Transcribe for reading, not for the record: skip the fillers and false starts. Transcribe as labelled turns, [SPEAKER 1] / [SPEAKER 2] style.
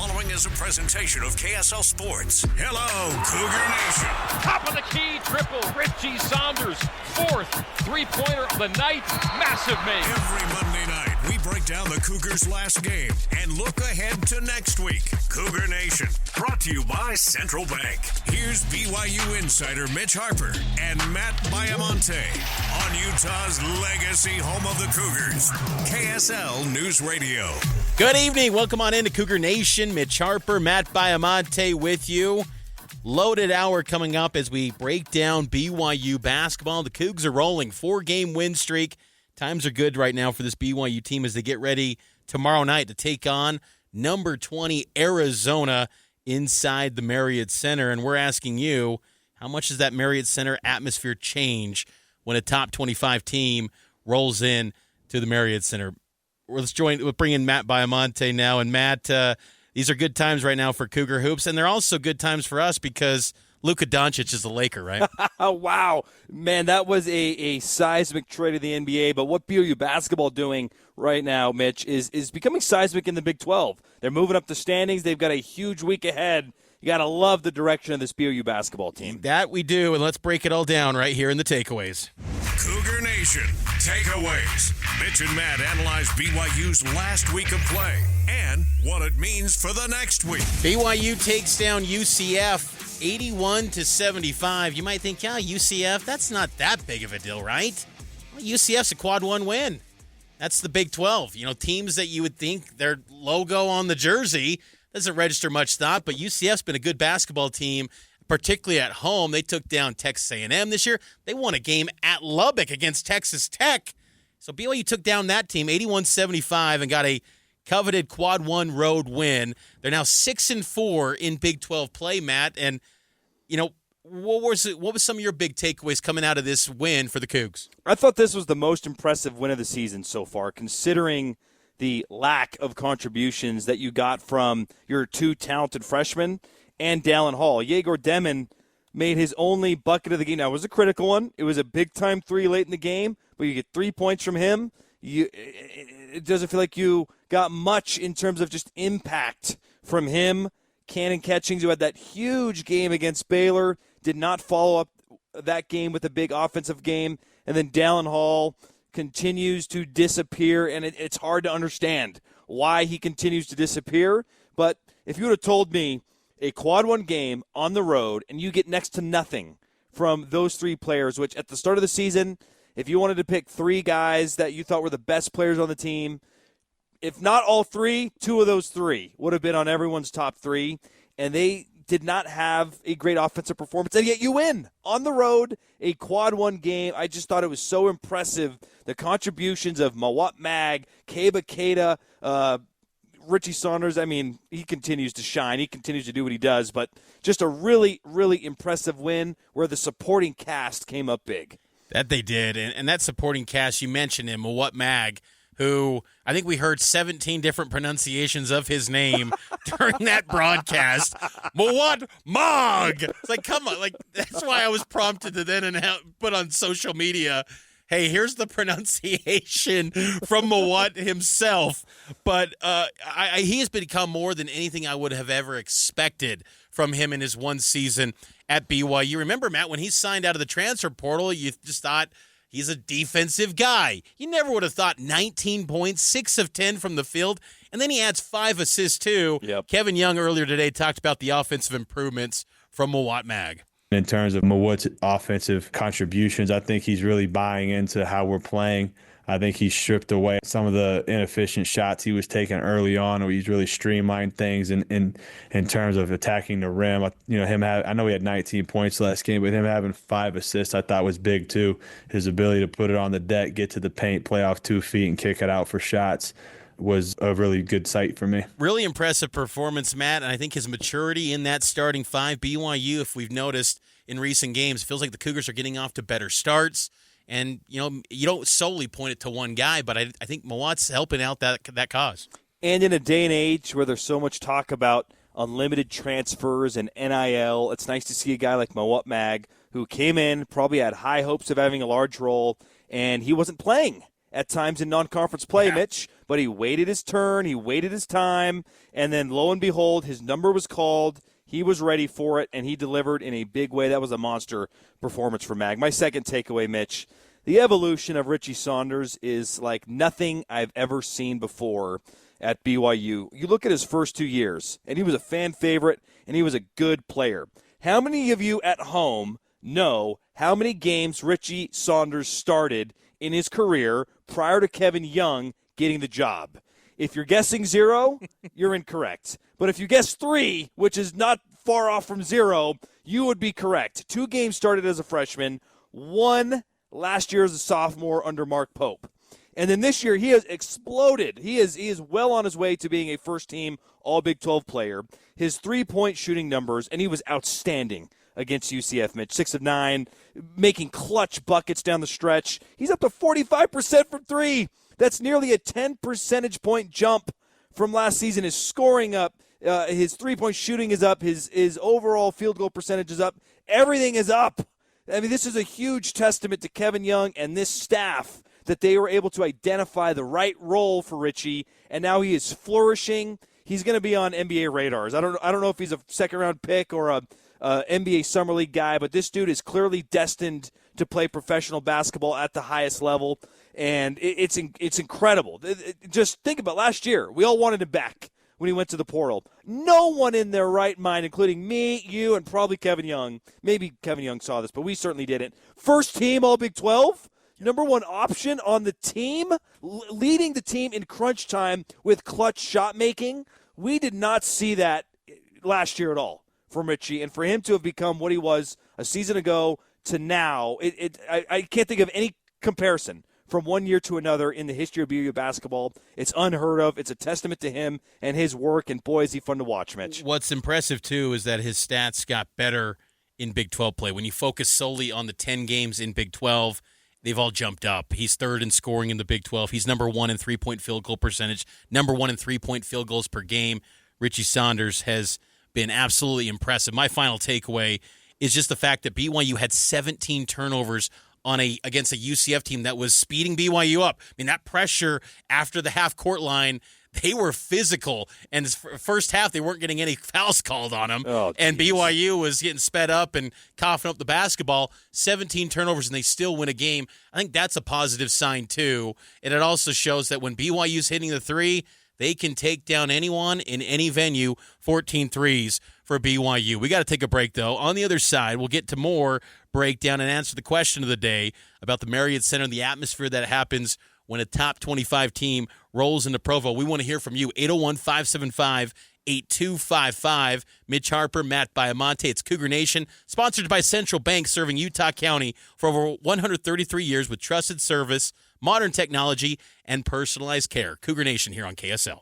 [SPEAKER 1] following is a presentation of KSL Sports. Hello, Cougar Nation.
[SPEAKER 2] Top of the key, triple. Richie Saunders, fourth three-pointer of the night. Massive make.
[SPEAKER 1] Every Monday night, we break down the Cougars' last game and look ahead to next week. Cougar Nation, brought to you by Central Bank. Here's BYU insider Mitch Harper and Matt Baiamonte on Utah's legacy home of the Cougars, KSL News Radio.
[SPEAKER 3] Good evening. Welcome on into Cougar Nation. Mitch Harper, Matt Baiamonte with you. Loaded hour coming up as we break down BYU basketball. The Cougs are rolling. 4-game win streak. Times are good right now for this BYU team as they get ready tomorrow night to take on number 20 Arizona inside the Marriott Center. And we're asking you, how much does that Marriott Center atmosphere change when a top 25 team rolls in to the Marriott Center? We'll bring in Matt Baiamonte now. And Matt, these are good times right now for Cougar Hoops, and they're also good times for us because Luka Doncic is a Laker, right?
[SPEAKER 4] Wow. Man, that was a seismic trade of the NBA. But what BYU basketball doing right now, Mitch, is becoming seismic in the Big 12. They're moving up the standings. They've got a huge week ahead. You got to love the direction of this BYU basketball team.
[SPEAKER 3] That we do, and let's break it all down right here in the takeaways.
[SPEAKER 1] Cougar Nation, takeaways. Mitch and Matt analyze BYU's last week of play and what it means for the next week.
[SPEAKER 3] BYU takes down UCF 81-75. You might think, yeah, UCF, that's not that big of a deal, right? Well, UCF's a quad one win. That's the Big 12. You know, teams that you would think their logo on the jersey doesn't register much thought, but UCF's been a good basketball team, particularly at home. They took down Texas A&M this year. They won a game at Lubbock against Texas Tech. So BYU took down that team 81-75 and got a coveted quad one road win. They're now 6-4 in Big 12 play, Matt. And, you know, what was some of your big takeaways coming out of this win for the Cougs?
[SPEAKER 4] I thought this was the most impressive win of the season so far, considering the lack of contributions that you got from your two talented freshmen and Dallin Hall. Yegor Demon made his only bucket of the game. Now, it was a critical one. It was a big-time three late in the game, but you get 3 points from him. It doesn't feel like you got much in terms of just impact from him. Cannon Catchings, who had that huge game against Baylor, did not follow up that game with a big offensive game. And then Dallin Hall continues to disappear, and it's hard to understand why he continues to disappear. But if you would have told me a quad one game on the road and you get next to nothing from those three players, which at the start of the season, if you wanted to pick three guys that you thought were the best players on the team, if not all three, two of those three would have been on everyone's top three, and they did not have a great offensive performance, and yet you win on the road, a quad one game. I just thought it was so impressive, the contributions of Mawot Mag, Keba Keita, Richie Saunders. I mean, he continues to shine. He continues to do what he does, but just a really, really impressive win where the supporting cast came up big.
[SPEAKER 3] That they did, and that supporting cast, you mentioned him, Mawot Mag, who I think we heard 17 different pronunciations of his name during that broadcast. Mawot Mag! It's like, come on. Like, that's why I was prompted to then put on social media, hey, here's the pronunciation from Mawot himself. But he has become more than anything I would have ever expected from him in his one season at BYU. Remember, Matt, when he signed out of the transfer portal, you just thought he's a defensive guy. You never would have thought 19 points, 6 of 10 from the field, and then he adds 5 assists too.
[SPEAKER 4] Yep.
[SPEAKER 3] Kevin Young earlier today talked about the offensive improvements from Mawot Mag.
[SPEAKER 5] In terms of Mawot's offensive contributions, I think he's really buying into how we're playing. I think he stripped away some of the inefficient shots he was taking early on, where he's really streamlined things in terms of attacking the rim. You know, I know he had 19 points last game, but him having 5 assists I thought was big too. His ability to put it on the deck, get to the paint, play off 2 feet, and kick it out for shots was a really good sight for me.
[SPEAKER 3] Really impressive performance, Matt, and I think his maturity in that starting five, BYU, if we've noticed in recent games, feels like the Cougars are getting off to better starts. And, you know, you don't solely point it to one guy, but I think Mawot's helping out that cause.
[SPEAKER 4] And in a day and age where there's so much talk about unlimited transfers and NIL, it's nice to see a guy like Mawot Mag who came in, probably had high hopes of having a large role, and he wasn't playing. at times in non-conference play, Mitch, but he waited his turn, he waited his time, and then lo and behold, his number was called. He was ready for it, and he delivered in a big way. That was a monster performance for Mag. My second takeaway, Mitch, the evolution of Richie Saunders is like nothing I've ever seen before at BYU. You look at his first 2 years, and he was a fan favorite, and he was a good player. How many of you at home know how many games Richie Saunders started in his career prior to Kevin Young getting the job? If you're guessing 0, you're incorrect. But if you guess 3, which is not far off from 0, you would be correct. 2 games started as a freshman, 1 last year as a sophomore under Mark Pope. And then this year he has exploded. He is well on his way to being a first-team All-Big 12 player. His three-point shooting numbers, and he was outstanding against UCF, Mitch. 6 of 9, making clutch buckets down the stretch. He's up to 45% from 3. That's nearly a 10 percentage point jump from last season. His scoring up, his three-point shooting is up, his overall field goal percentage is up. Everything is up. I mean, this is a huge testament to Kevin Young and this staff that they were able to identify the right role for Richie, and now he is flourishing. He's going to be on NBA radars. I don't know if he's a second-round pick or a NBA Summer League guy, but this dude is clearly destined to play professional basketball at the highest level, and it's incredible. Just think about last year. We all wanted him back when he went to the portal. No one in their right mind, including me, you, and probably Kevin Young. Maybe Kevin Young saw this, but we certainly didn't. First team All-Big 12, number 1 option on the team, leading the team in crunch time with clutch shot making. We did not see that last year at all from Richie, and for him to have become what he was a season ago to now, I can't think of any comparison from one year to another in the history of BYU basketball. It's unheard of. It's a testament to him and his work, and boy, is he fun to watch, Mitch.
[SPEAKER 3] What's impressive, too, is that his stats got better in Big 12 play. When you focus solely on the 10 games in Big 12, they've all jumped up. He's third in scoring in the Big 12. He's number 1 in three-point field goal percentage, number 1 in three-point field goals per game. Richie Saunders has been absolutely impressive. My final takeaway is just the fact that BYU had 17 turnovers against a UCF team that was speeding BYU up. I mean, that pressure after the half-court line, they were physical. And first half, they weren't getting any fouls called on them.
[SPEAKER 4] Oh,
[SPEAKER 3] and BYU was getting sped up and coughing up the basketball. 17 turnovers, and they still win a game. I think that's a positive sign, too. And it also shows that when BYU's hitting the 3, they can take down anyone in any venue. 14 threes for BYU. We got to take a break, though. On the other side, we'll get to more breakdown and answer the question of the day about the Marriott Center and the atmosphere that happens when a top 25 team rolls into Provo. We want to hear from you. 801-575-8255. Mitch Harper, Matt Baiamonte. It's Cougar Nation, sponsored by Central Bank, serving Utah County for over 133 years with trusted service, modern technology, and personalized care. Cougar Nation here on KSL.